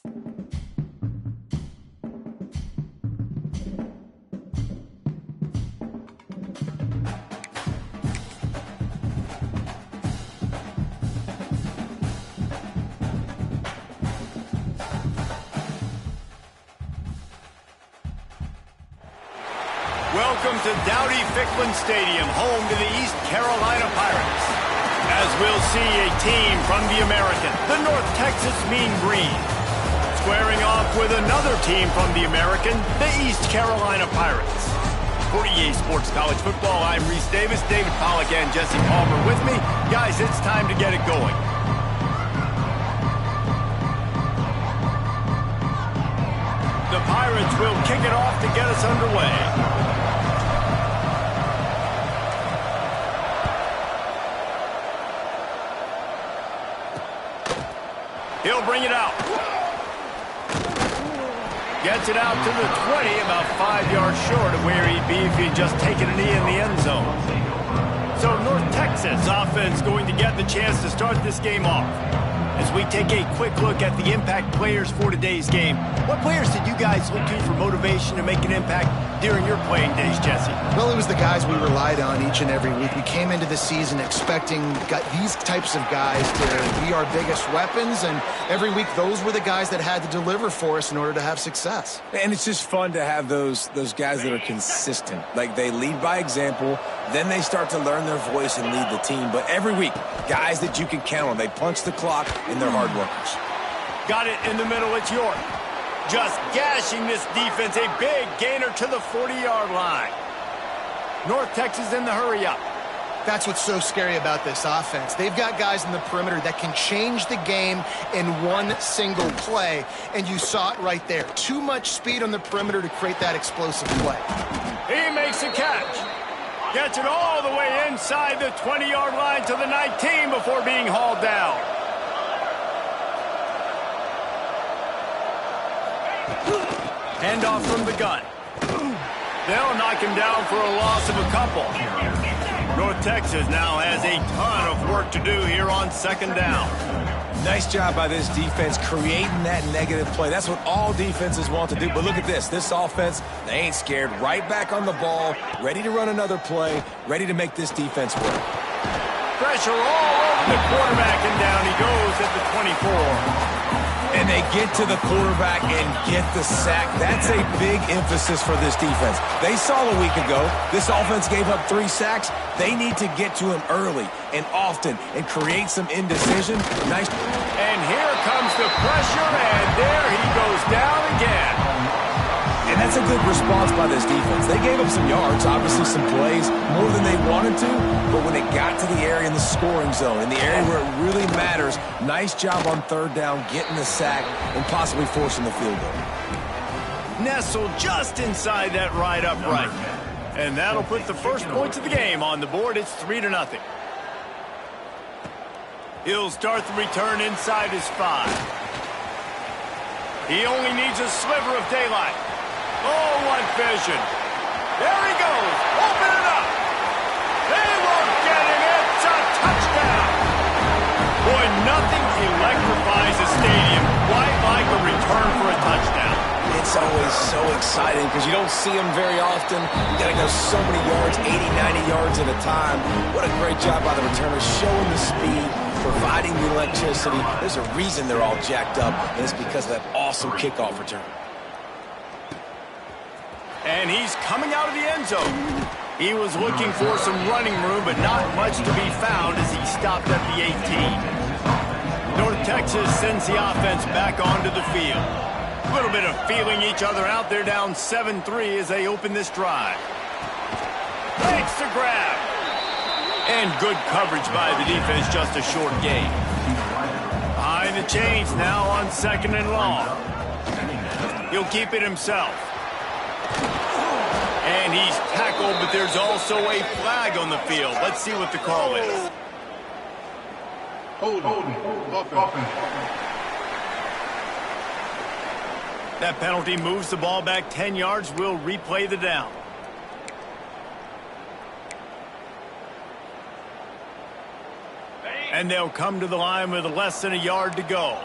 Welcome to Dowdy-Ficklen Stadium, home to the East Carolina Pirates. As we'll see a team from the American, the North Texas Mean Green, squaring off with another team from the American, the East Carolina Pirates. For EA Sports College Football, I'm Reese Davis, David Pollack, and Jesse Palmer with me. Guys, it's time to get it going. The Pirates will kick it off to get us underway. He'll bring it out. Gets it out to the 20, about 5 yards short of where he'd be if he'd just taken a knee in the end zone. So North Texas offense going to get the chance to start this game off. As we take a quick look at the impact players for today's game, what players did you guys look to for motivation to make an impact during your playing days, Jesse? Well, it was the guys we relied on each and every week. We came into the season expecting these types of guys to be our biggest weapons, and every week those were the guys that had to deliver for us in order to have success. And it's just fun to have those guys that are consistent. Like, they lead by example, then they start to learn their voice and lead the team. But every week, guys that you can count on. They punch the clock, and they're hard workers. Got it in the middle. It's York. Just gashing this defense. A big gainer to the 40-yard line. North Texas in the hurry-up. That's what's so scary about this offense. They've got guys in the perimeter that can change the game in one single play, and you saw it right there. Too much speed on the perimeter to create that explosive play. He makes a catch. Gets it all the way inside the 20-yard line to the 19 before being hauled down. Handoff from the gun. They'll knock him down for a loss of a couple. North Texas now has a ton of work to do here on second down. Nice job by this defense creating that negative play. That's what all defenses want to do. But look at this. This offense, they ain't scared. Right back on the ball, ready to run another play, ready to make this defense work. Pressure all over the quarterback, and down he goes at the 24. And they get to the quarterback and get the sack. That's a big emphasis for this defense. They saw a week ago, this offense gave up 3 sacks. They need to get to him early and often and create some indecision. Nice. And here comes the pressure, and there he goes down again. And that's a good response by this defense. They gave up some yards, obviously some plays, more than they wanted to, but when it got to the area in the scoring zone, in the area where it really matters, nice job on third down, getting the sack, and possibly forcing the field goal. Nestled just inside that right upright. And that'll put the first points of the game on the board. It's 3-0. He'll start the return inside his 5. He only needs a sliver of daylight. Oh, what vision. There he goes. Open it up. They won't get him. It's a touchdown. Boy, nothing electrifies a stadium quite like a return for a touchdown. It's always so exciting because you don't see them very often. You got to go so many yards, 80, 90 yards at a time. What a great job by the returners, showing the speed, providing the electricity. There's a reason they're all jacked up, and it's because of that awesome kickoff return. And he's coming out of the end zone. He was looking for some running room, but not much to be found as he stopped at the 18. North Texas sends the offense back onto the field. A little bit of feeling each other out. They're down 7-3 as they open this drive. Makes the grab. And good coverage by the defense, just a short gain. Behind the chains now on second and long. He'll keep it himself. And he's tackled, but there's also a flag on the field. Let's see what the call is. That penalty moves the ball back 10 yards. We'll replay the down. And they'll come to the line with less than a yard to go.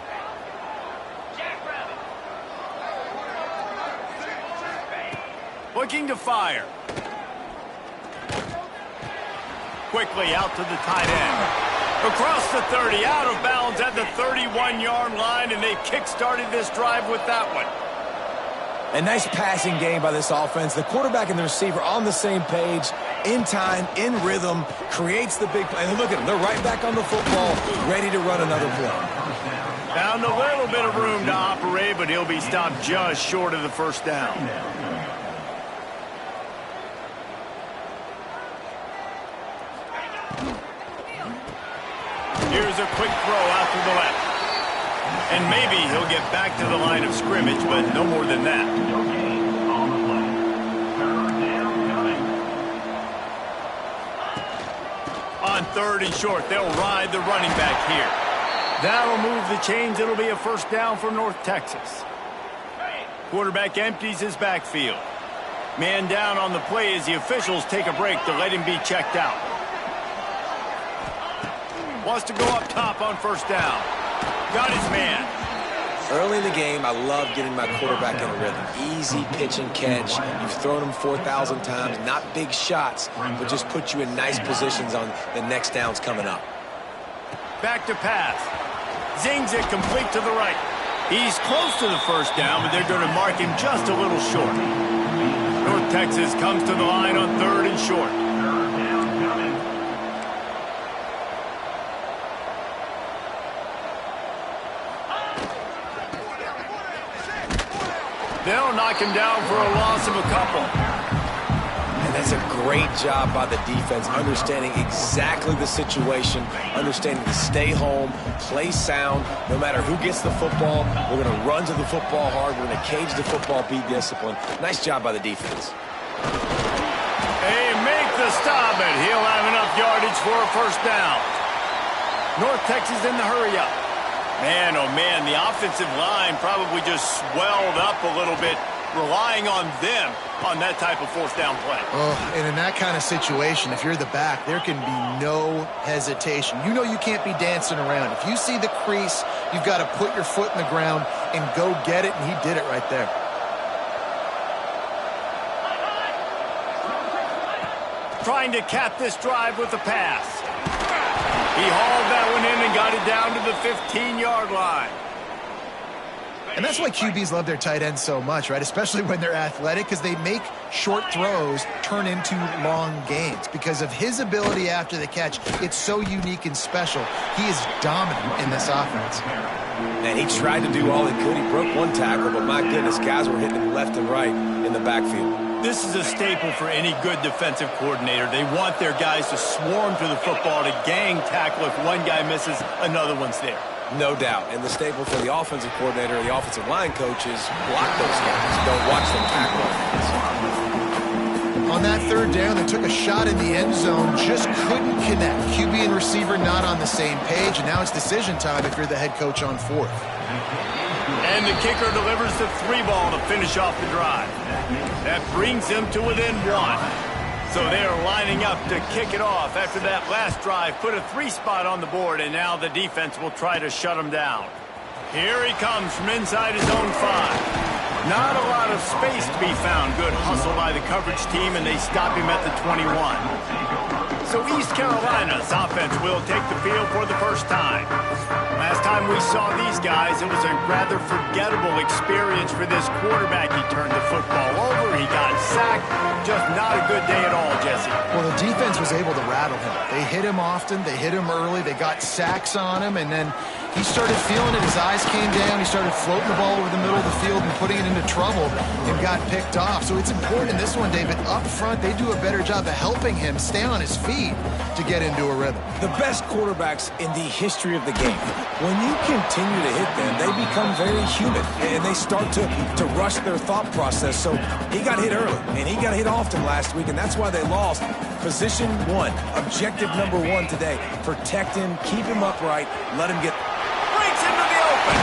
Looking to fire. Quickly out to the tight end. Across the 30, out of bounds at the 31-yard line, and they kick-started this drive with that one. A nice passing game by this offense. The quarterback and the receiver on the same page, in time, in rhythm, creates the big play. And look at them. They're right back on the football, ready to run another play. Found a little bit of room to operate, but he'll be stopped just short of the first down. Here's a quick throw out to the left. And maybe he'll get back to the line of scrimmage, but no more than that. On 3rd and short, they'll ride the running back here. That'll move the chains. It'll be a first down for North Texas. Quarterback empties his backfield. Man down on the play as the officials take a break to let him be checked out. Wants to go up top on first down. Got his man. Early in the game, I love getting my quarterback in a rhythm. Easy pitch and catch. You've thrown him 4,000 times. Not big shots, but just put you in nice positions on the next downs coming up. Back to pass. Zings it complete to the right. He's close to the first down, but they're going to mark him just a little short. North Texas comes to the line on 3rd and short. They'll knock him down for a loss of a couple. And that's a great job by the defense, understanding exactly the situation, understanding to stay home, play sound. No matter who gets the football, we're going to run to the football hard. We're going to cage the football, be disciplined. Nice job by the defense. They make the stop, and he'll have enough yardage for a first down. North Texas in the hurry up. Man, oh man, the offensive line probably just swelled up a little bit, relying on them on that type of fourth down play. Oh, and in that kind of situation, if you're the back, there can be no hesitation. You know you can't be dancing around. If you see the crease, you've got to put your foot in the ground and go get it, and he did it right there. Trying to cap this drive with a pass. He hauled that one in and got it down to the 15-yard line. And that's why QBs love their tight ends so much, right? Especially when they're athletic, because they make short throws turn into long gains. Because of his ability after the catch, it's so unique and special. He is dominant in this offense. And he tried to do all he could. He broke one tackle, but my goodness, guys were hitting him left and right in the backfield. This is a staple for any good defensive coordinator. They want their guys to swarm to the football, to gang tackle. If one guy misses, another one's there. No doubt. And the staple for the offensive coordinator, the offensive line coaches, block those guys. Don't watch them tackle. On that 3rd down, they took a shot in the end zone, just couldn't connect. QB and receiver not on the same page, and now it's decision time if you're the head coach on 4th. And the kicker delivers the 3-ball to finish off the drive. That brings them to within 1. So they are lining up to kick it off after that last drive. Put a 3-spot on the board, and now the defense will try to shut them down. Here he comes from inside his own 5. Not a lot of space to be found. Good hustle by the coverage team, and they stop him at the 21. So East Carolina's offense will take the field for the first time. Last time we saw these guys, it was a rather forgettable experience for this quarterback. He turned the football over, he got sacked. Just not a good day at all, Jesse. Well, the defense was able to rattle him. They hit him often, they hit him early, they got sacks on him, and then he started feeling it. His eyes came down. He started floating the ball over the middle of the field and putting it into trouble and got picked off. So it's important in this one, David. Up front, they do a better job of helping him stay on his feet to get into a rhythm. The best quarterbacks in the history of the game, when you continue to hit them, they become very human, and they start to rush their thought process. So he got hit early, and he got hit often last week, and that's why they lost. Position 1, objective number 1 today. Protect him, keep him upright, let him get... Breaks into the open.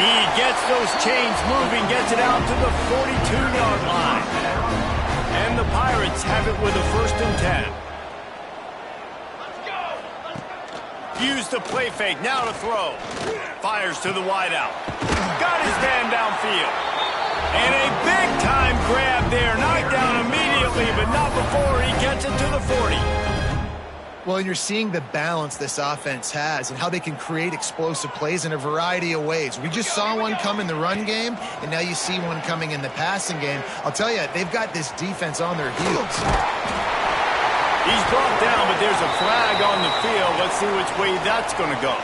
He gets those chains moving, gets it out to the 42-yard line. And the Pirates have it with a 1st and 10. Use the play fake, now to throw. Fires to the wideout. Got his man downfield. And a big-time grab there, knocked down quickly, but not before he gets it to the 40. Well, and you're seeing the balance this offense has and how they can create explosive plays in a variety of ways. We just saw one come in the run game, and now you see one coming in the passing game. I'll tell you, they've got this defense on their heels. He's brought down, but there's a flag on the field. Let's see which way that's going to go.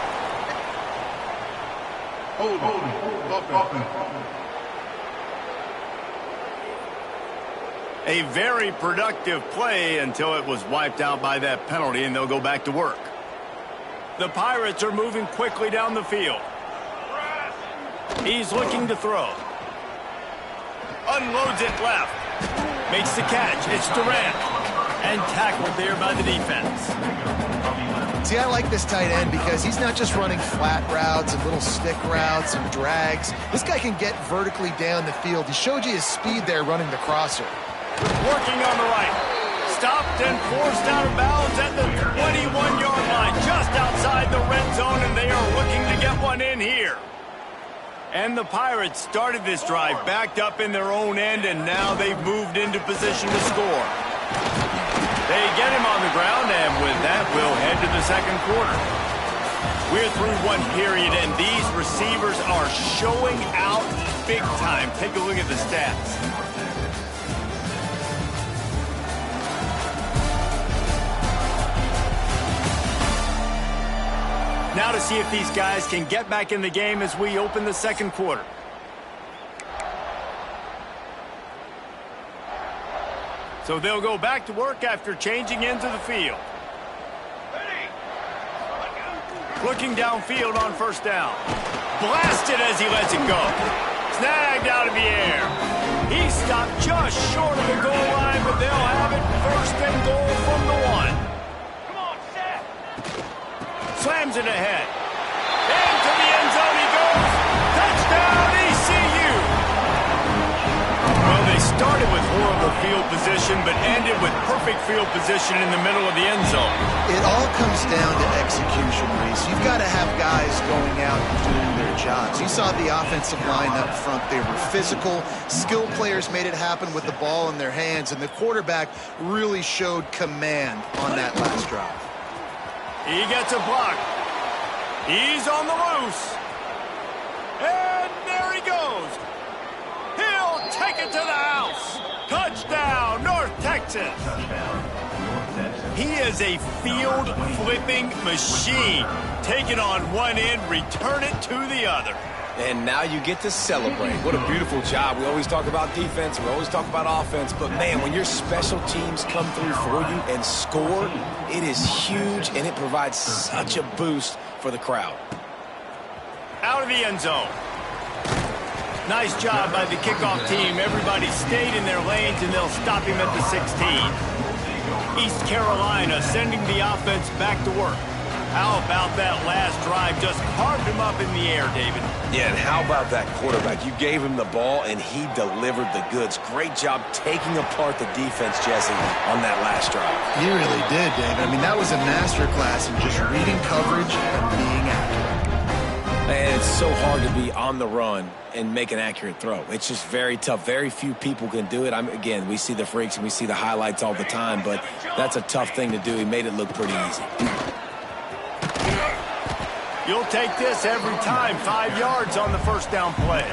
A very productive play until it was wiped out by that penalty, and they'll go back to work. The Pirates are moving quickly down the field. He's looking to throw. Unloads it left. Makes the catch. It's Durant. And tackled there by the defense. See, I like this tight end because he's not just running flat routes and little stick routes and drags. This guy can get vertically down the field. He showed you his speed there running the crosser. Working on the right. Stopped and forced out of bounds at the 21-yard line, just outside the red zone, and they are looking to get one in here. And the Pirates started this drive backed up in their own end, and now they've moved into position to score. They get him on the ground, and with that, we'll head to the second quarter. We're through one period, and these receivers are showing out big time. Take a look at the stats. Now to see if these guys can get back in the game as we open the second quarter. So they'll go back to work after changing into the field. Looking downfield on first down. Blasted as he lets it go. Snagged out of the air. He stopped just short of the goal line, but they'll have it first and goal from the 1. Come on, Seth. Slams it ahead. Into the end zone he goes. Touchdown, ECU. Well, they started with horrible field position, but ended with perfect field position in the middle of the end zone. It all comes down to execution, Reese. You've got to have guys going out and doing their jobs. You saw the offensive line up front. They were physical. Skilled players made it happen with the ball in their hands, and the quarterback really showed command on that last drive. He gets a block. He's on the loose. And there he goes. He'll take it to the house. Touchdown, North Texas. He is a field-flipping machine. Take it on one end, return it to the other. And now you get to celebrate. What a beautiful job. We always talk about defense. We always talk about offense. But, man, when your special teams come through for you and score, it is huge, and it provides such a boost for the crowd. Out of the end zone. Nice job by the kickoff team. Everybody stayed in their lanes, and they'll stop him at the 16. East Carolina sending the offense back to work. How about that last drive? Just carved him up in the air, David. Yeah, and how about that quarterback? You gave him the ball, and he delivered the goods. Great job taking apart the defense, Jesse, on that last drive. He really did, David. I mean, that was a masterclass in just reading coverage and being accurate. And it's so hard to be on the run and make an accurate throw. It's just very tough. Very few people can do it. Again, we see the freaks and we see the highlights all the time, but that's a tough thing to do. He made it look pretty easy. You'll take this every time. 5 yards on the first down play.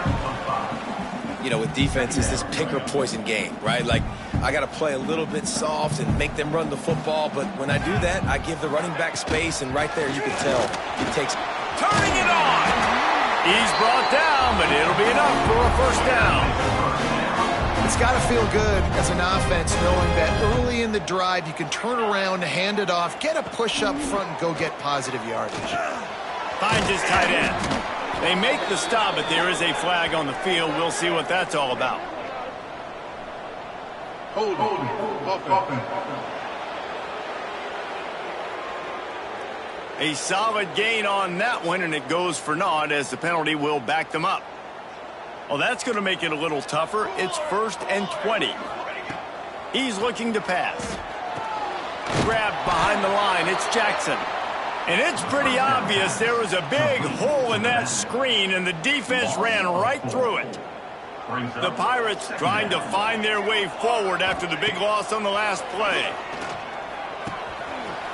You know, with defense, it's this pick or poison game, right? Like, I got to play a little bit soft and make them run the football, but when I do that, I give the running back space, and right there you can tell he takes. Turning it on. He's brought down, but it'll be enough for a first down. It's got to feel good as an offense knowing that early in the drive you can turn around, hand it off, get a push up front, and go get positive yardage. Finds his tight end. They make the stop, but there is a flag on the field. We'll see what that's all about. Hold. A solid gain on that one, and it goes for naught as the penalty will back them up. Well, that's going to make it a little tougher. It's 1st and 20. He's looking to pass. Grabbed behind the line. It's Jackson. And it's pretty obvious there was a big hole in that screen, and the defense ran right through it. The Pirates trying to find their way forward after the big loss on the last play.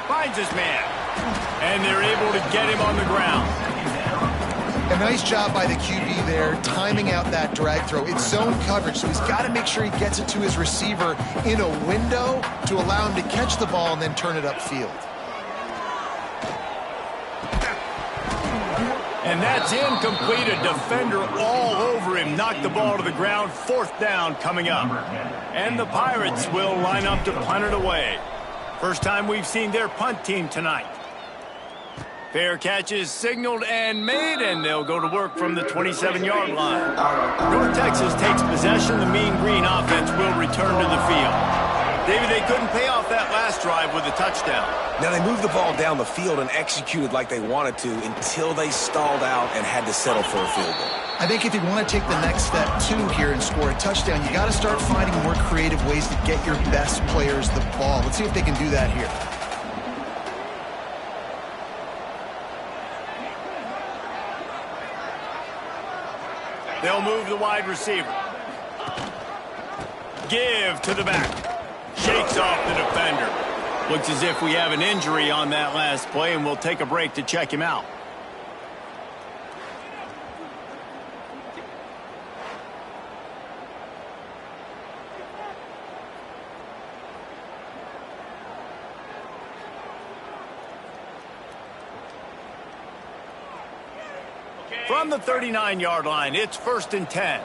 Finds his man. And they're able to get him on the ground. A nice job by the QB there, timing out that drag throw. It's zone coverage, so he's got to make sure he gets it to his receiver in a window to allow him to catch the ball and then turn it upfield. And that's incomplete. A defender all over him. Knocked the ball to the ground. 4th down coming up. And the Pirates will line up to punt it away. First time we've seen their punt team tonight. Fair catch is signaled and made, and they'll go to work from the 27-yard line. North Texas takes possession. The Mean Green offense will return to the field. David, they couldn't pay off that last drive with a touchdown. Now, they moved the ball down the field and executed like they wanted to until they stalled out and had to settle for a field goal. I think if you want to take the next step, too, here and score a touchdown, you got to start finding more creative ways to get your best players the ball. Let's see if they can do that here. They'll move the wide receiver. Give to the back. Shakes off the defender. Looks as if we have an injury on that last play, and we'll take a break to check him out. From the 39-yard line, it's 1st and 10.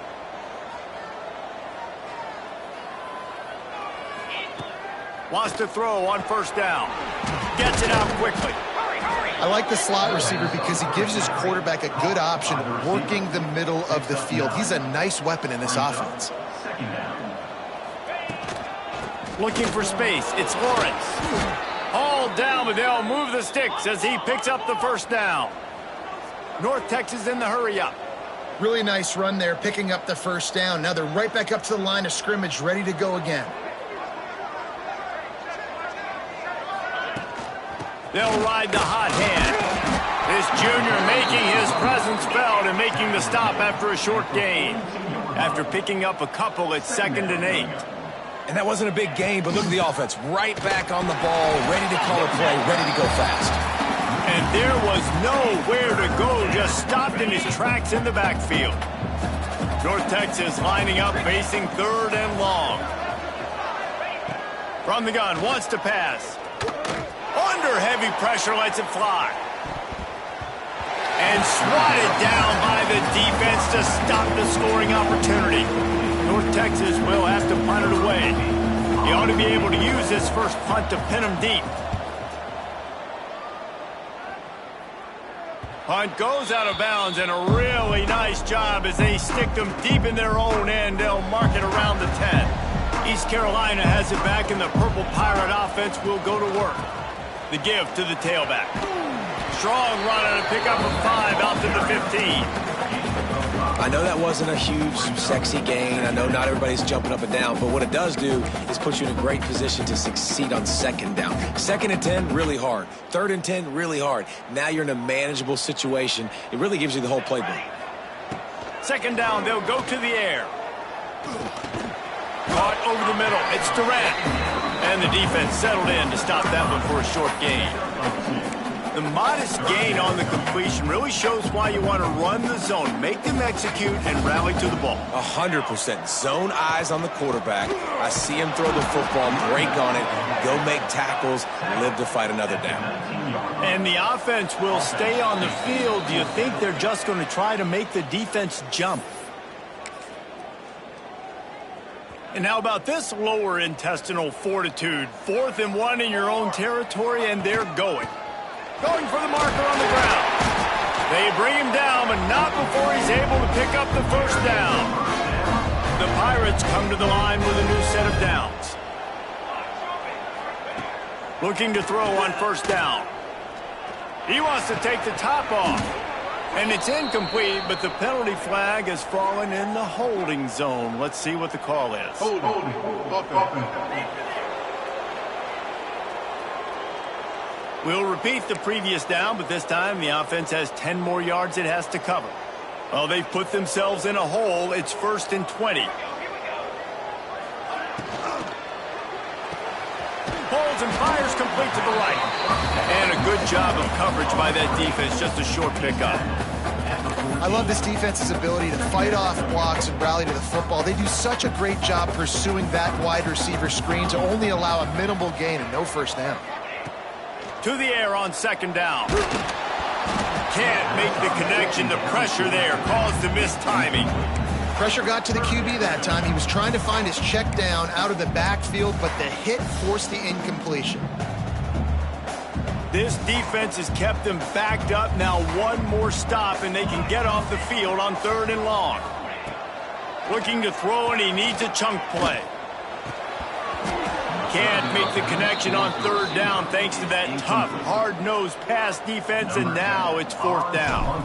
Wants to throw on 1st down. Gets it out quickly. I like the slot receiver because he gives his quarterback a good option working the middle of the field. He's a nice weapon in this offense. Looking for space. It's Lawrence. Hauled down, but they'll move the sticks as he picks up the 1st down. North Texas in the hurry-up. Really nice run there, picking up the 1st down. Now they're right back up to the line of scrimmage, ready to go again. They'll ride the hot hand. This junior making his presence felt and making the stop after a short gain. After picking up a couple, it's 2nd and 8. And that wasn't a big gain, but look at the offense. Right back on the ball, ready to call a play, ready to go fast. And there was nowhere to go, just stopped in his tracks in the backfield. North Texas lining up, facing 3rd and long. From the gun, wants to pass. Under heavy pressure, lets it fly. And swatted down by the defense to stop the scoring opportunity. North Texas will have to punt it away. He ought to be able to use this first punt to pin him deep. Punt goes out of bounds, and a really nice job as they stick them deep in their own end. They'll mark it around the 10. East Carolina has it back, and the Purple Pirate offense will go to work. The give to the tailback. Strong run on a pickup of 5 out to the 15. I know that wasn't a huge, sexy gain. I know not everybody's jumping up and down, but what it does do is put you in a great position to succeed on 2nd down. 2nd and 10, really hard. 3rd and 10, really hard. Now you're in a manageable situation. It really gives you the whole playbook. 2nd down, they'll go to the air. Caught over the middle. It's Durant. And the defense settled in to stop that one for a short gain. The modest gain on the completion really shows why you want to run the zone, make them execute, and rally to the ball. 100%. Zone eyes on the quarterback. I see him throw the football, break on it, go make tackles, live to fight another down. And the offense will stay on the field. Do you think they're just going to try to make the defense jump? And how about this lower intestinal fortitude? 4th and 1 in your own territory, and they're going. Going for the marker on the ground. They bring him down, but not before he's able to pick up the 1st down. The Pirates come to the line with a new set of downs. Looking to throw on 1st down. He wants to take the top off. And it's incomplete, but the penalty flag has fallen in the holding zone. Let's see what the call is. We'll repeat the previous down, but this time the offense has 10 more yards it has to cover. Well, they've put themselves in a hole. It's 1st and 20. Pulls and fires complete to the right. And a good job of coverage by that defense. Just a short pickup. I love this defense's ability to fight off blocks and rally to the football. They do such a great job pursuing that wide receiver screen to only allow a minimal gain and no first down. To the air on 2nd down. Can't make the connection. The pressure there caused the missed timing. Pressure got to the QB that time. He was trying to find his check down out of the backfield, but the hit forced the incompletion. This defense has kept them backed up. Now one more stop, and they can get off the field on 3rd and long. Looking to throw, and he needs a chunk play. Can't make the connection on 3rd down thanks to that tough, hard-nosed pass defense, and now it's 4th down.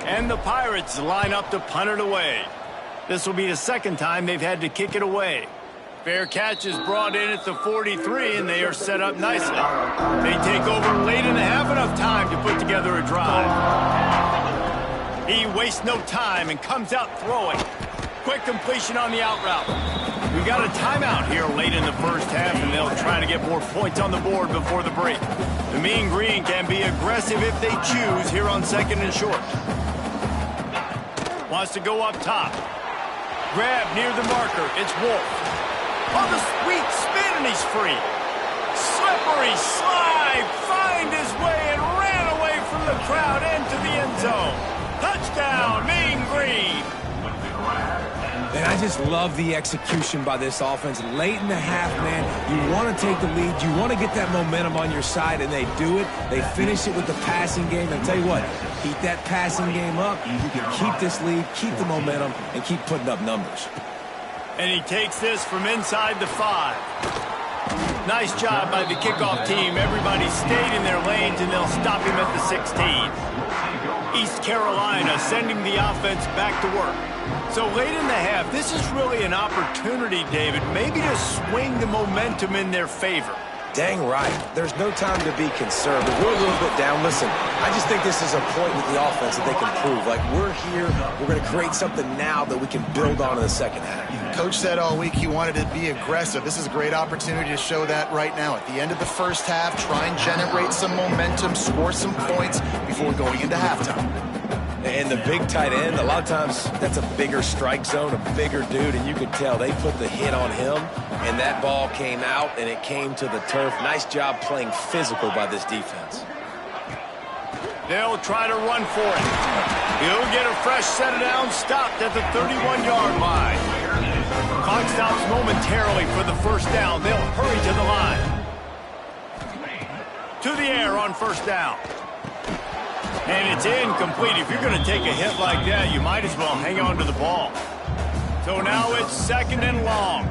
And the Pirates line up to punt it away. This will be the 2nd time they've had to kick it away. Fair catch is brought in at the 43, and they are set up nicely. They take over late in the half, enough time to put together a drive. He wastes no time and comes out throwing. Quick completion on the out route. We've got a timeout here late in the 1st half, and they'll try to get more points on the board before the break. The Mean Green can be aggressive if they choose here on 2nd and short. Wants to go up top. Grab near the marker. It's Wolf. On the sweet spin, and he's free. Slippery slide, find his way and ran away from the crowd into the end zone. Touchdown, Mean Green. And I just love the execution by this offense. Late in the half, man, you want to take the lead. You want to get that momentum on your side, and they do it. They finish it with the passing game. And tell you what, keep that passing game up. You can keep this lead, keep the momentum, and keep putting up numbers. And he takes this from inside the 5. Nice job by the kickoff team. Everybody stayed in their lanes, and they'll stop him at the 16. East Carolina sending the offense back to work. So late in the half, this is really an opportunity, David, maybe to swing the momentum in their favor. Dang right. There's no time to be concerned. But we're a little bit down. Listen, I just think this is a point with the offense that they can prove. Like, we're here. We're going to create something now that we can build on in the 2nd half. Coach said all week he wanted to be aggressive. This is a great opportunity to show that right now. At the end of the 1st half, try and generate some momentum, score some points before going into halftime. And the big tight end, a lot of times that's a bigger strike zone, a bigger dude, and you could tell they put the hit on him, and that ball came out, and it came to the turf. Nice job playing physical by this defense. They'll try to run for it. He'll get a fresh set down, stopped at the 31-yard line. Clock stops momentarily for the 1st down. They'll hurry to the line. To the air on 1st down. And it's incomplete. If you're going to take a hit like that, you might as well hang on to the ball. So now it's 2nd and long.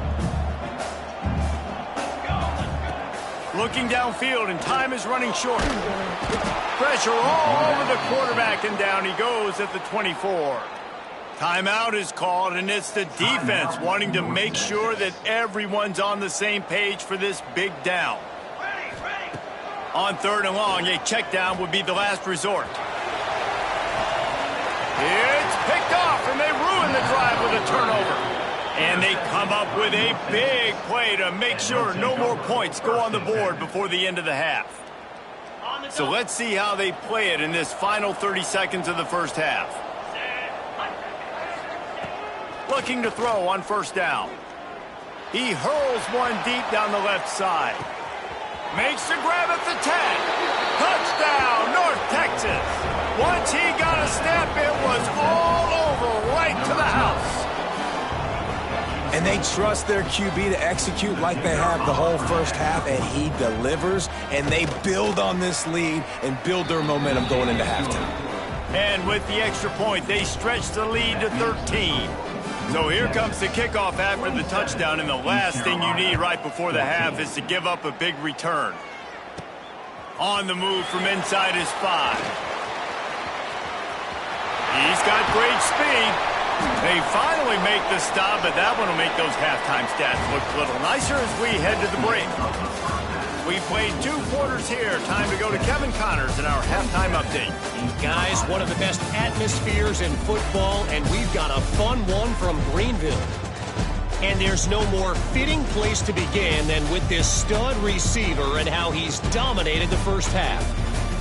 Looking downfield, and time is running short. Pressure all over the quarterback, and down he goes at the 24. Timeout is called, and it's the defense wanting to make sure that everyone's on the same page for this big down. On 3rd and long, a check down would be the last resort. It's picked off, and they ruin the drive with a turnover. And they come up with a big play to make sure no more points go on the board before the end of the half. So let's see how they play it in this final 30 seconds of the 1st half. Looking to throw on 1st down. He hurls one deep down the left side. Makes the grab at the 10. Touchdown, North Texas. Once he got a step, it was all over, right to the house. And they trust their QB to execute like they have the whole 1st half, and he delivers, and they build on this lead and build their momentum going into halftime. And with the extra point, they stretch the lead to 13. So here comes the kickoff after the touchdown, and the last thing you need right before the half is to give up a big return. On the move from inside his 5. He's got great speed. They finally make the stop, but that one will make those halftime stats look a little nicer as we head to the break. We played 2 quarters here. Time to go to Kevin Connors in our halftime update. Guys, one of the best atmospheres in football, and we've got a fun one from Greenville. And there's no more fitting place to begin than with this stud receiver and how he's dominated the first half.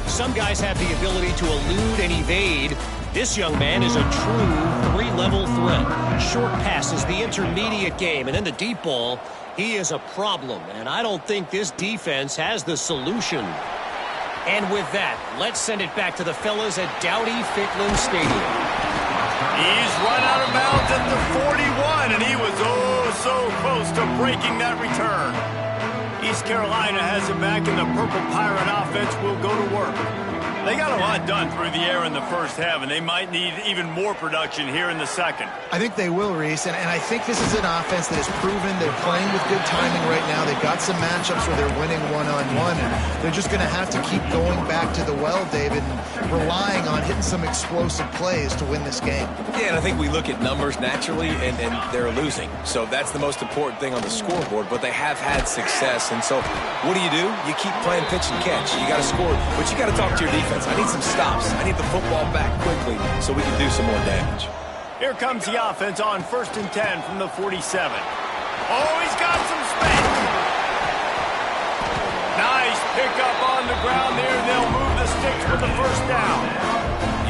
Some guys have the ability to elude and evade. This young man is a true 3-level threat. Short passes, the intermediate game, and then the deep ball. He is a problem, and I don't think this defense has the solution. And with that, let's send it back to the fellas at Dowdy-Ficklin Stadium. He's run out of bounds at the 41, and he was so close to breaking that return. East Carolina has it back, and the Purple Pirate offense will go to work. They got a lot done through the air in the first half, and they might need even more production here in the second. I think they will, Reese, and I think this is an offense that has proven they're playing with good timing right now. They've got some matchups where they're winning one-on-one, and they're just going to have to keep going back to the well, David, and relying on hitting some explosive plays to win this game. Yeah, and I think we look at numbers naturally, and they're losing. So that's the most important thing on the scoreboard, but they have had success. And so what do? You keep playing pitch and catch. You got to score, but you got to talk to your defense. I need some stops. I need the football back quickly so we can do some more damage. Here comes the offense on 1st and 10 from the 47. Oh, he's got some space. Nice pickup on the ground there. They'll move the sticks for the first down.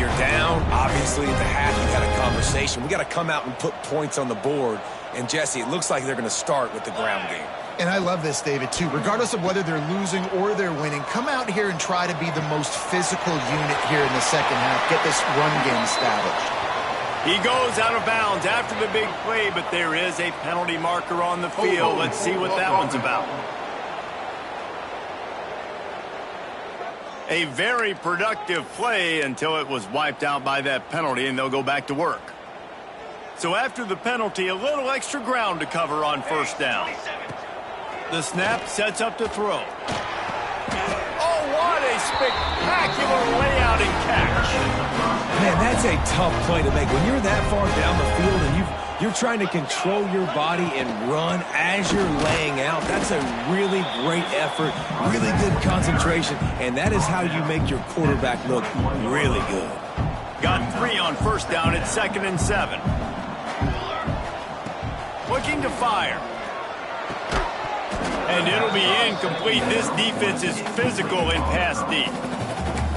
You're down. Obviously, at the half, you had a conversation. We got to come out and put points on the board. And, Jesse, it looks like they're going to start with the ground game. And I love this, David, too. Regardless of whether they're losing or they're winning, come out here and try to be the most physical unit here in the second half. Get this run game established. He goes out of bounds after the big play, but there is a penalty marker on the field. Let's see what that one's about. A very productive play until it was wiped out by that penalty, and they'll go back to work. So after the penalty, a little extra ground to cover on first down. The snap sets up to throw. Oh, what a spectacular layout and catch. Man, that's a tough play to make. When you're that far down the field and you're trying to control your body and run as you're laying out, that's a really great effort, really good concentration, and that is how you make your quarterback look really good. Got 3 on first down at 2nd and 7. Looking to fire. And it'll be incomplete. This defense is physical in pass deep.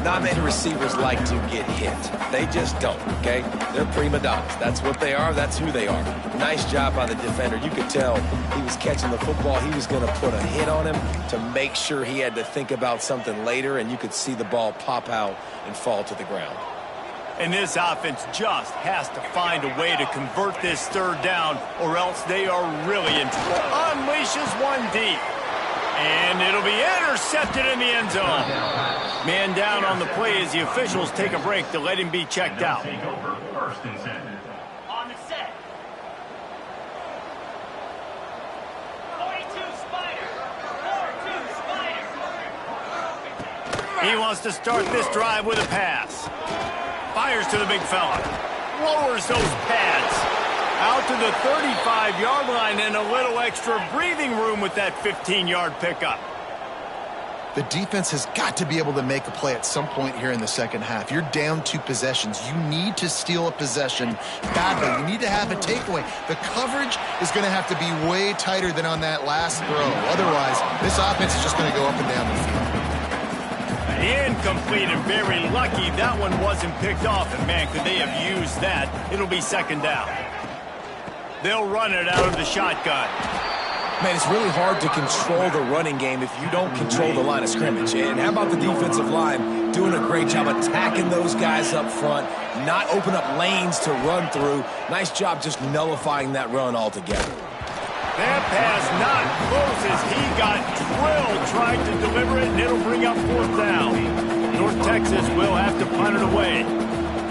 Not many receivers like to get hit. They just don't, okay? They're prima donnas. That's what they are. That's who they are. Nice job by the defender. You could tell he was catching the football. He was going to put a hit on him to make sure he had to think about something later, and you could see the ball pop out and fall to the ground. And this offense just has to find a way to convert this 3rd down, or else they are really in trouble. Unleashes one deep. And it'll be intercepted in the end zone. Man down on the play as the officials take a break to let him be checked out. On the set. 42 Spider. 42 Spider. He wants to start this drive with a pass. Fires to the big fella. Lowers those pads. Out to the 35-yard line and a little extra breathing room with that 15-yard pickup. The defense has got to be able to make a play at some point here in the second half. You're down 2 possessions. You need to steal a possession badly. You need to have a takeaway. The coverage is going to have to be way tighter than on that last throw. Otherwise, this offense is just going to go up and down the field. Incomplete, and very lucky that one wasn't picked off. And, man, could they have used that? It'll be 2nd down. They'll run it out of the shotgun. Man, it's really hard to control the running game if you don't control the line of scrimmage. And how about the defensive line doing a great job attacking those guys up front, not open up lanes to run through. Nice job just nullifying that run altogether. That pass not close as he got drilled trying to deliver it, and it'll bring up 4th down. North Texas will have to punt it away.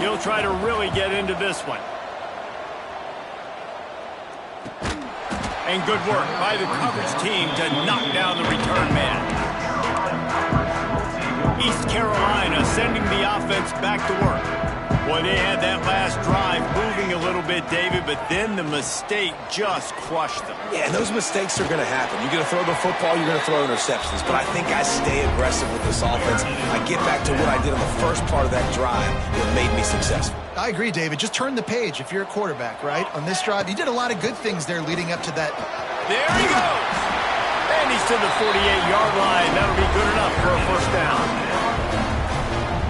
He'll try to really get into this one. And good work by the coverage team to knock down the return man. East Carolina sending the offense back to work. Boy, they had that last drive moving a little bit, David, but then the mistake just crushed them. Yeah, and those mistakes are going to happen. You're going to throw the football, you're going to throw interceptions. But I think I stay aggressive with this offense. I get back to what I did on the first part of that drive that made me successful. I agree, David. Just turn the page if you're a quarterback, right? On this drive, you did a lot of good things there leading up to that. There he goes. And he's to the 48-yard line. That'll be good enough for a first down.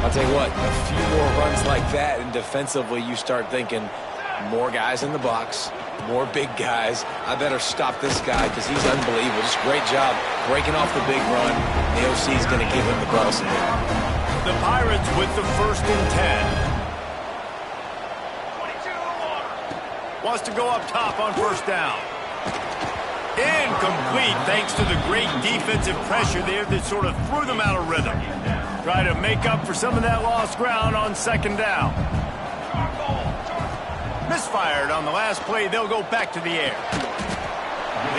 I'll tell you what, a few more runs like that, and defensively you start thinking more guys in the box, more big guys. I better stop this guy because he's unbelievable. Just great job breaking off the big run. The OC is going to give him the ball some more. The Pirates with the 1st and 10. Wants to go up top on first down. Incomplete thanks to the great defensive pressure there that sort of threw them out of rhythm. Try to make up for some of that lost ground on 2nd down. Misfired on the last play. They'll go back to the air.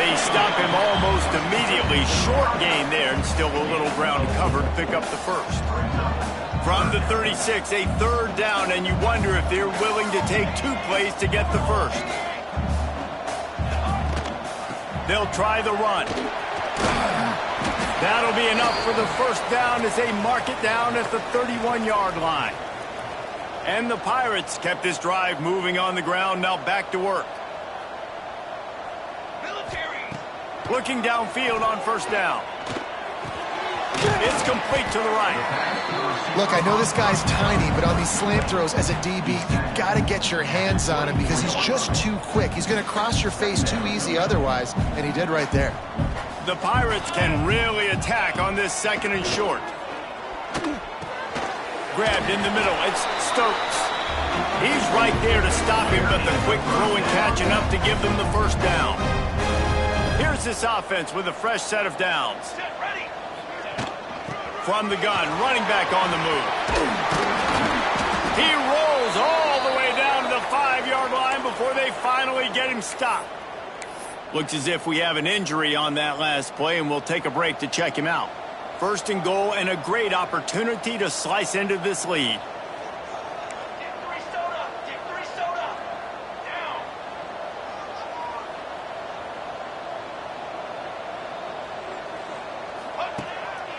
They stop him almost immediately. Short gain there and still a little ground covered to pick up the first. From the 36, a 3rd down, and you wonder if they're willing to take 2 plays to get the first. They'll try the run. That'll be enough for the first down as they mark it down at the 31-yard line. And the Pirates kept this drive moving on the ground, now back to work. Looking downfield on first down. It's complete to the right. Look, I know this guy's tiny, but on these slant throws as a DB, you got to get your hands on him because he's just too quick. He's going to cross your face too easy otherwise, and he did right there. The Pirates can really attack on this 2nd and short. Grabbed in the middle. It's Stokes. He's right there to stop him, but the quick throw and catch enough to give them the first down. Here's this offense with a fresh set of downs. From the gun, running back on the move. He rolls all the way down to the 5-yard line before they finally get him stopped. Looks as if we have an injury on that last play, and we'll take a break to check him out. 1st and goal, and a great opportunity to slice into this lead.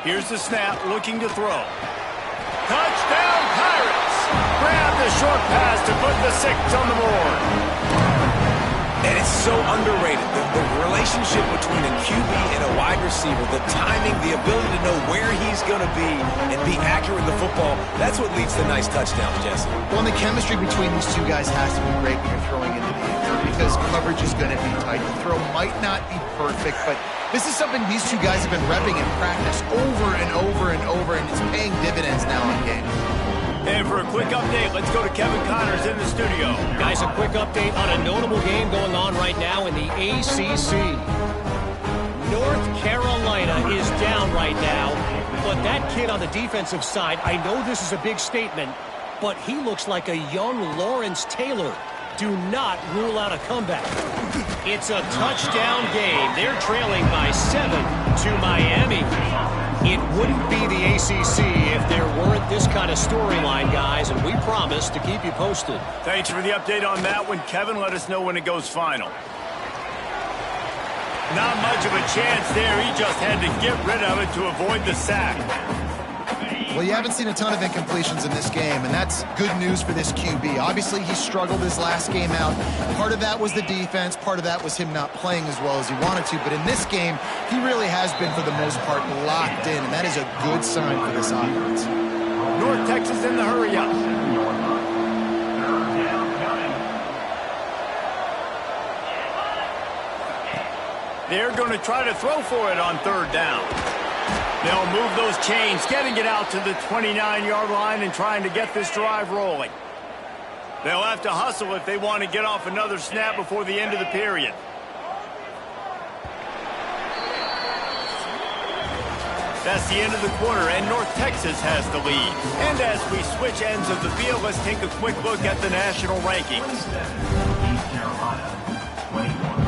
Here's the snap, looking to throw. Touchdown, Pirates! Grab the short pass to put the 6 on the board. And it's so underrated. The relationship between a QB and a wide receiver, the timing, the ability to know where he's going to be and be accurate with the football, that's what leads to nice touchdowns, Jesse. Well, and the chemistry between these two guys has to be great when you're throwing into the air because coverage is going to be tight. The throw might not be perfect, but this is something these two guys have been repping in practice over and over and over, and it's paying dividends now in games. And for a quick update, let's go to Kevin Connors in the studio. Guys, a quick update on a notable game going on right now in the ACC. North Carolina is down right now, but that kid on the defensive side, I know this is a big statement, but he looks like a young Lawrence Taylor. Do not rule out a comeback. It's a touchdown game. They're trailing by 7 to Miami. It wouldn't be the ACC if there weren't this kind of storyline, guys, and we promise to keep you posted. Thanks for the update on that one, Kevin. Let us know when it goes final. Not much of a chance there. He just had to get rid of it to avoid the sack. Well, you haven't seen a ton of incompletions in this game, and that's good news for this QB. Obviously, he struggled his last game out. Part of that was the defense. Part of that was him not playing as well as he wanted to. But in this game, he really has been, for the most part, locked in, and that is a good sign for this offense. North Texas in the hurry-up. They're going to try to throw for it on 3rd down. They'll move those chains, getting it out to the 29-yard line and trying to get this drive rolling. They'll have to hustle if they want to get off another snap before the end of the period. That's the end of the quarter, and North Texas has the lead. And as we switch ends of the field, let's take a quick look at the national rankings. East Carolina, 21.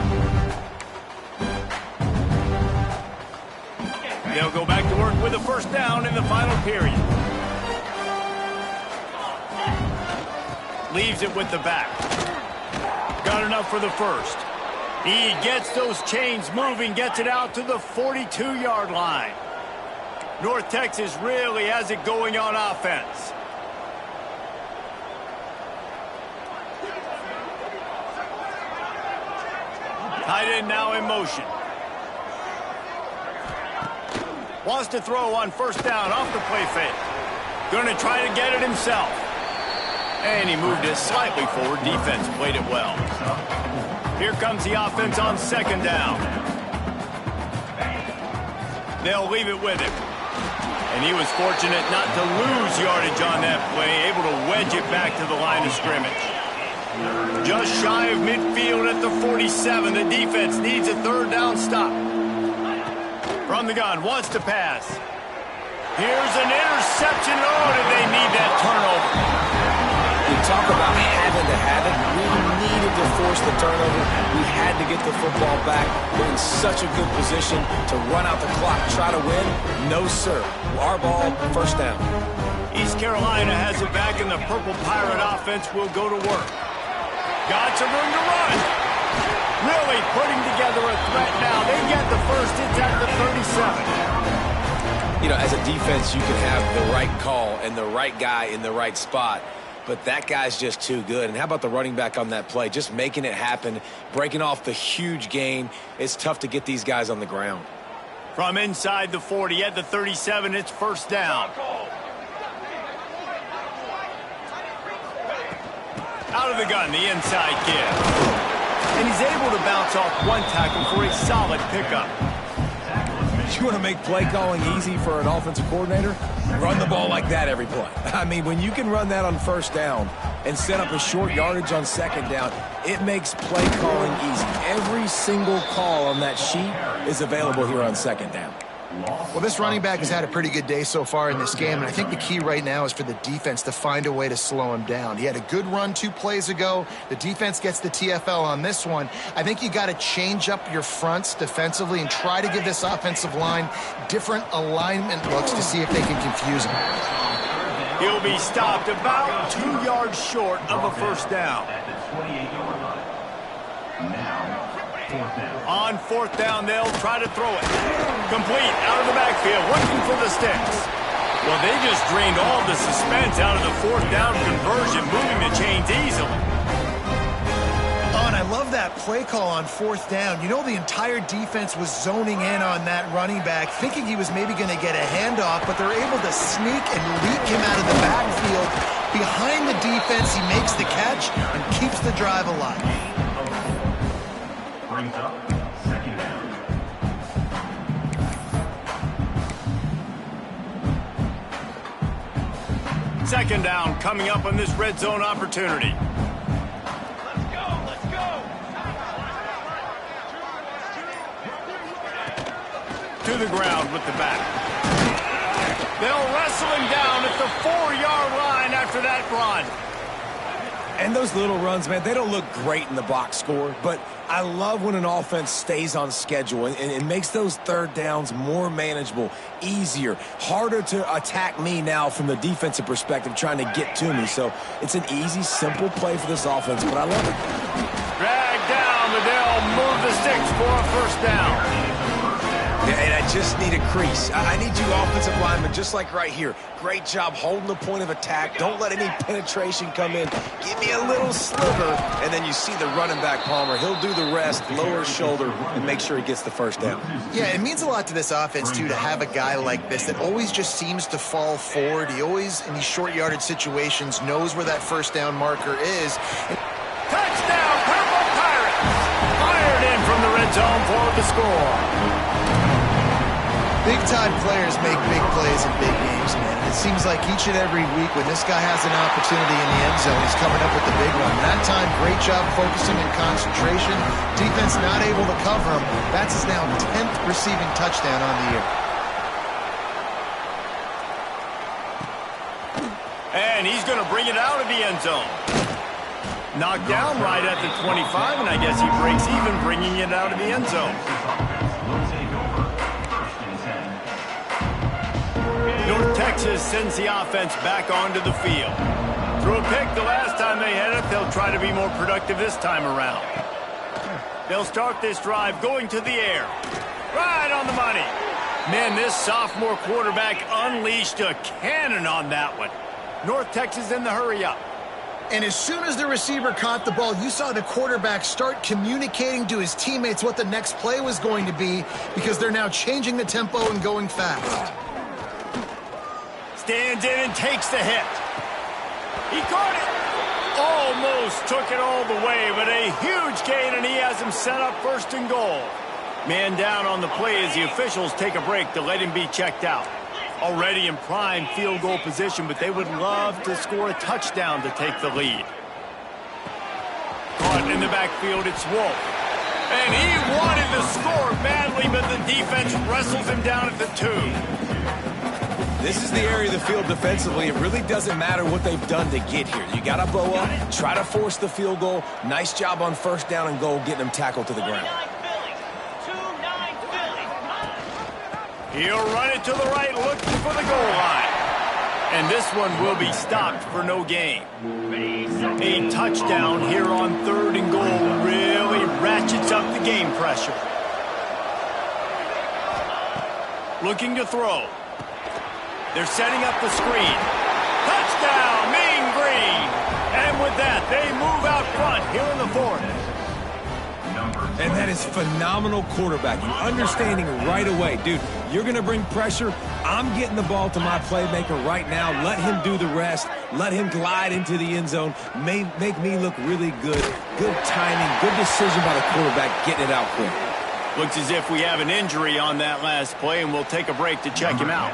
They'll go back to work with a first down in the final period. leaves it with the back. Got enough for the first. He gets those chains moving, gets it out to the 42-yard line. North Texas really has it going on offense. Tight end now in motion. Wants to throw on first down off the play fake. Going to try to get it himself. And he moved it slightly forward. Defense played it well. Here comes the offense on second down. They'll leave it with him. And he was fortunate not to lose yardage on that play, able to wedge it back to the line of scrimmage. Just shy of midfield at the 47. The defense needs a third down stop. From the gun, wants to pass. Here's an interception. Oh, did they need that turnover? We talk about having to have it. We needed to force the turnover. We had to get the football back. We're in such a good position to run out the clock, try to win. No, sir. Our ball, first down. East Carolina has it back, and the Purple Pirate offense will go to work. Got some room to run. Really putting together a threat now. They get the first. It's at the 37. You know, as a defense, you can have the right call and the right guy in the right spot. But that guy's just too good. And how about the running back on that play? Just making it happen, breaking off the huge gain. It's tough to get these guys on the ground. From inside the 40 at the 37, it's first down. Out of the gun, the inside give. And he's able to bounce off one tackle for a solid pickup. You want to make play calling easy for an offensive coordinator? Run the ball like that every play. I mean, when you can run that on first down and set up a short yardage on second down, it makes play calling easy. Every single call on that sheet is available here on second down. Well, this running back has had a pretty good day so far in this game, and I think the key right now is for the defense to find a way to slow him down. He had a good run 2 plays ago. The defense gets the TFL on this one. I think you got to change up your fronts defensively and try to give this offensive line different alignment looks to see if they can confuse him. He'll be stopped about 2 yards short of a first down. On fourth down, they'll try to throw it. Complete out of the backfield, looking for the sticks. Well, they just drained all the suspense out of the fourth down conversion, moving the chains easily. Oh, and I love that play call on fourth down. You know, the entire defense was zoning in on that running back, thinking he was maybe going to get a handoff, but they're able to sneak and leak him out of the backfield. Behind the defense, he makes the catch and keeps the drive alive. Brings up second down. Second down coming up on this red zone opportunity. Let's go, let's go. To the ground with the back. They'll wrestle him down at the 4-yard line after that run. And those little runs, man, they don't look great in the box score, but I love when an offense stays on schedule and it makes those third downs more manageable, easier, harder to attack me now from the defensive perspective trying to get to me. So it's an easy, simple play for this offense, but I love it. Drag down, but they'll move the sticks for a first down. Yeah, and I just need a crease. I need you offensive linemen, just like right here. Great job holding the point of attack. Don't let any penetration come in. Give me a little sliver, and then you see the running back, Palmer. He'll do the rest, lower shoulder, and make sure he gets the first down. Yeah, it means a lot to this offense, too, to have a guy like this that always just seems to fall forward. He always, in these short yardage situations, knows where that first down marker is. Touchdown, Purple Pirates! Fired in from the red zone for the score. Big-time players make big plays in big games, man. It seems like each and every week when this guy has an opportunity in the end zone, he's coming up with the big one. That time, great job focusing and concentration. Defense not able to cover him. That's his now 10th receiving touchdown on the year. And he's going to bring it out of the end zone. Knocked down right at the 25, and I guess he breaks even bringing it out of the end zone. North Texas sends the offense back onto the field. Threw a pick the last time they had it. They'll try to be more productive this time around. They'll start this drive going to the air. Right on the money. Man, this sophomore quarterback unleashed a cannon on that one. North Texas in the hurry-up. And as soon as the receiver caught the ball, you saw the quarterback start communicating to his teammates what the next play was going to be because they're now changing the tempo and going fast. Stands in and takes the hit. He caught it. Almost took it all the way, but a huge gain, and he has him set up first and goal. Man down on the play as the officials take a break to let him be checked out. Already in prime field goal position, but they would love to score a touchdown to take the lead. Caught in the backfield, it's Wolf. And he wanted to score badly, but the defense wrestles him down at the 2. This is the area of the field defensively. It really doesn't matter what they've done to get here. You got to bow up, try to force the field goal. Nice job on first down and goal, getting them tackled to the ground. He'll run it to the right, looking for the goal line. And this one will be stopped for no gain. A touchdown here on 3rd and goal really ratchets up the game pressure. Looking to throw. They're setting up the screen. Touchdown, Mean Green. And with that, they move out front here in the 4th. And that is phenomenal quarterbacking. Understanding right away, dude, you're going to bring pressure. I'm getting the ball to my playmaker right now. Let him do the rest. Let him glide into the end zone. Make me look really good. Good timing, good decision by the quarterback, getting it out quick. Looks as if we have an injury on that last play, and we'll take a break to check him out.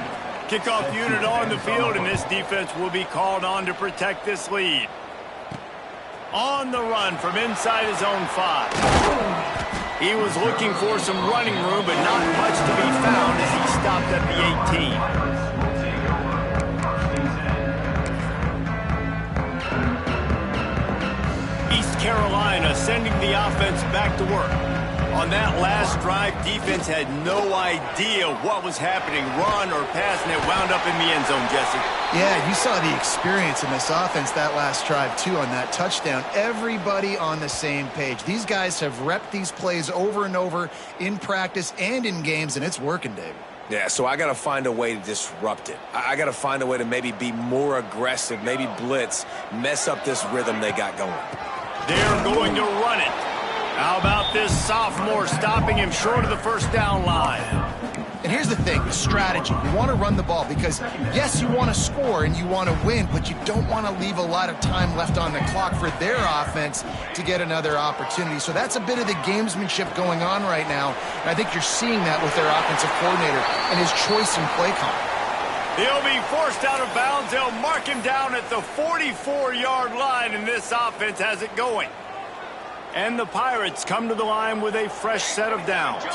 Kickoff unit on the field, and this defense will be called on to protect this lead. On the run from inside his own 5. He was looking for some running room, but not much to be found as he stopped at the 18. East Carolina sending the offense back to work. On that last drive, defense had no idea what was happening, run or pass, and it wound up in the end zone, Jesse. Yeah, you saw the experience in this offense that last drive, too, on that touchdown. Everybody on the same page. These guys have repped these plays over and over in practice and in games, and it's working, David. Yeah, so I got to find a way to disrupt it. I got to find a way to maybe be more aggressive, maybe blitz, mess up this rhythm they got going. They're going to run it. How about this sophomore stopping him short of the first down line? And here's the thing, the strategy. You want to run the ball because, yes, you want to score and you want to win, but you don't want to leave a lot of time left on the clock for their offense to get another opportunity. So that's a bit of the gamesmanship going on right now. And I think you're seeing that with their offensive coordinator and his choice in play call. He'll be forced out of bounds. They'll mark him down at the 44-yard line, and this offense has it going. And the Pirates come to the line with a fresh set of downs.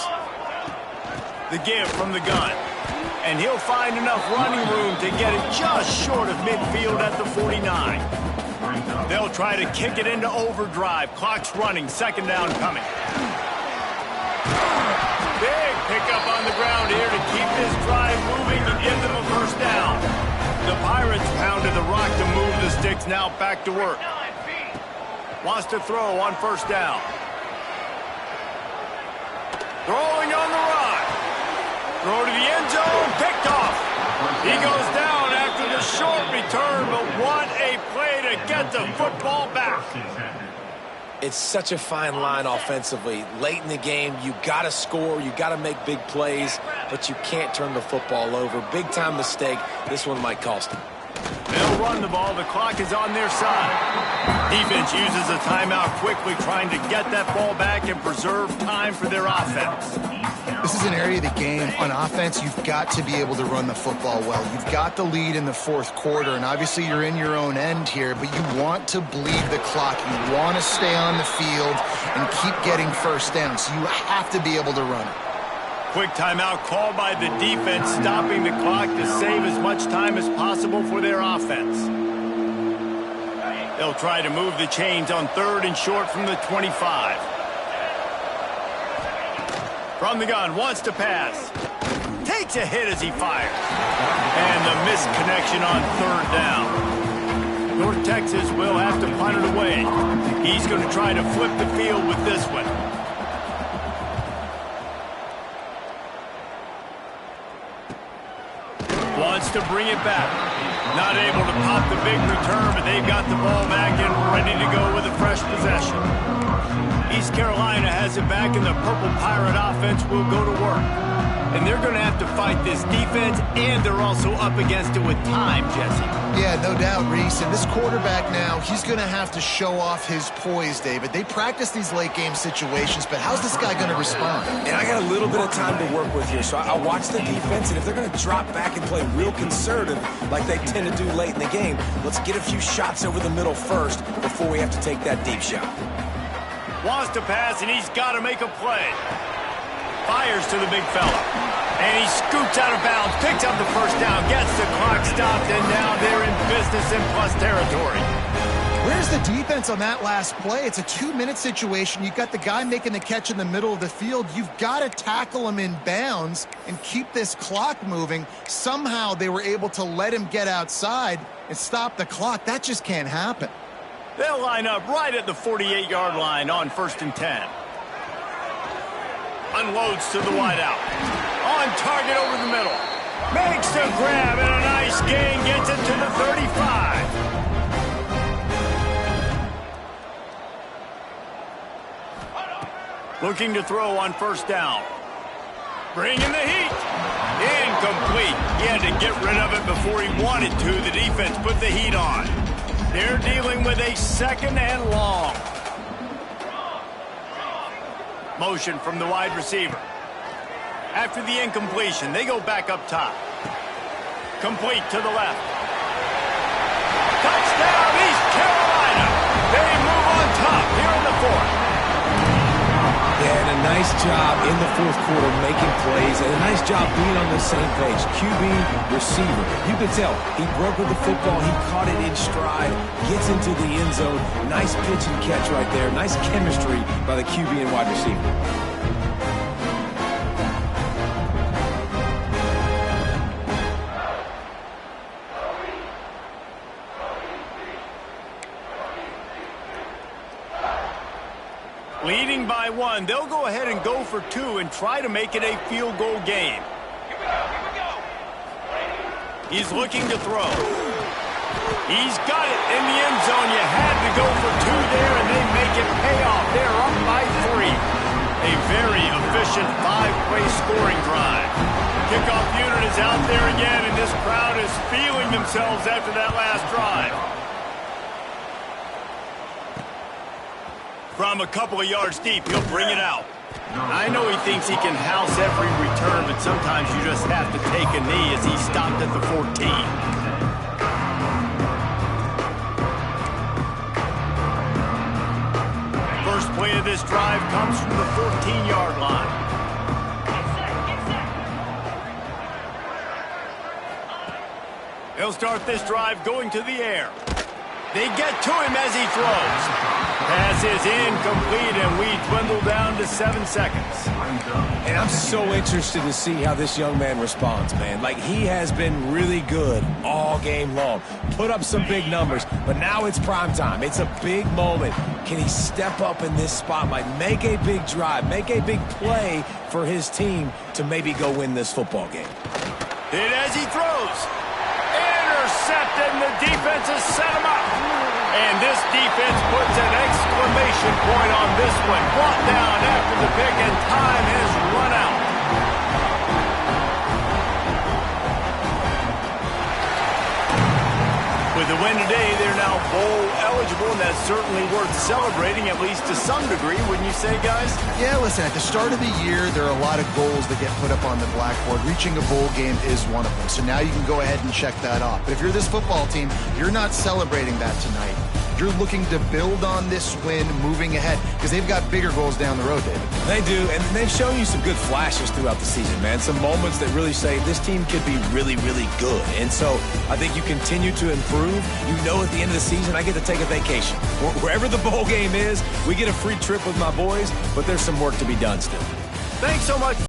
The give from the gun. And he'll find enough running room to get it just short of midfield at the 49. They'll try to kick it into overdrive. Clock's running. Second down coming. Big pickup on the ground here to keep this drive moving and give them a first down. The Pirates pounded the rock to move the sticks. Now back to work. Wants to throw on first down. Throwing on the run. Throw to the end zone. Picked off. He goes down after the short return, but what a play to get the football back. It's such a fine line offensively. Late in the game, you got to score, you got to make big plays, but you can't turn the football over. Big-time mistake. This one might cost them. They'll run the ball. The clock is on their side. Defense uses a timeout quickly, trying to get that ball back and preserve time for their offense. This is an area of the game. On offense, you've got to be able to run the football well. You've got the lead in the fourth quarter, and obviously you're in your own end here, but you want to bleed the clock. You want to stay on the field and keep getting first down, so you have to be able to run it. Quick timeout called by the defense, stopping the clock to save as much time as possible for their offense. They'll try to move the chains on third and short from the 25. From the gun, wants to pass. Takes a hit as he fires. And the missed connection on third down. North Texas will have to punt it away. He's going to try to flip the field with this one. Wants to bring it back. Not able to pop the big return, but they've got the ball back and ready to go with a fresh possession. East Carolina has it back, and the Purple Pirate offense will go to work. And they're going to have to fight this defense, and they're also up against it with time, Jesse. Yeah, no doubt, Reese. And this quarterback now, he's going to have to show off his poise, David. They practice these late-game situations, but how's this guy going to respond? And I got a little bit of time to work with here, so I watch the defense, and if they're going to drop back and play real conservative like they tend to do late in the game, let's get a few shots over the middle first before we have to take that deep shot. Wants to pass, and he's got to make a play. Fires to the big fella. And he scoots out of bounds, picks up the first down, gets the clock stopped, and now they're in business in plus territory. Where's the defense on that last play? It's a 2-minute situation. You've got the guy making the catch in the middle of the field. You've got to tackle him in bounds and keep this clock moving. Somehow they were able to let him get outside and stop the clock. That just can't happen. They'll line up right at the 48-yard line on 1st and 10. Unloads to the wideout. On target over the middle. Makes the grab and a nice gain. Gets it to the 35. Looking to throw on 1st down. Bringing the heat. Incomplete. He had to get rid of it before he wanted to. The defense put the heat on. They're dealing with a 2nd and long. Motion from the wide receiver. After the incompletion, they go back up top. Complete to the left. Touchdown, East Carolina. They move on top here in the 4th. Yeah, and a nice job in the 4th quarter making plays, and a nice job being on the same page. QB, receiver. You can tell he broke with the football. He caught it in stride, gets into the end zone. Nice pitch and catch right there. Nice chemistry by the QB and wide receiver. Leading by 1, they'll go ahead and go for 2 and try to make it a field goal game. Here we go. He's looking to throw. He's got it in the end zone. You had to go for 2 there, and they make it pay off. They're up by 3. A very efficient 5-play scoring drive. Kickoff unit is out there again, and this crowd is feeling themselves after that last drive. From a couple of yards deep, he'll bring it out. I know he thinks he can house every return, but sometimes you just have to take a knee as he stopped at the 14. First play of this drive comes from the 14-yard line. He'll start this drive going to the air. They get to him as he throws. Pass is incomplete, and we dwindle down to 7 seconds. And I'm so interested to see how this young man responds, man. Like, he has been really good all game long. Put up some big numbers, but now it's prime time. It's a big moment. Can he step up in this spotlight, make a big drive, make a big play for his team to maybe go win this football game? Hit as he throws. Intercepted, and the defense has set him up. And this defense puts an exclamation point on this one. Brought down after the pick, and time has run out. With the win today, they're now bowl eligible, and that's certainly worth celebrating, at least to some degree, wouldn't you say, guys? Yeah, listen, at the start of the year, there are a lot of goals that get put up on the blackboard. Reaching a bowl game is one of them. So now you can go ahead and check that off. But if you're this football team, you're not celebrating that tonight. You're looking to build on this win moving ahead because they've got bigger goals down the road, David. They do, and they've shown you some good flashes throughout the season, man. Some moments that really say this team could be really, really good. And so I think you continue to improve. You know at the end of the season, I get to take a vacation. Wherever the bowl game is, we get a free trip with my boys, but there's some work to be done still. Thanks so much.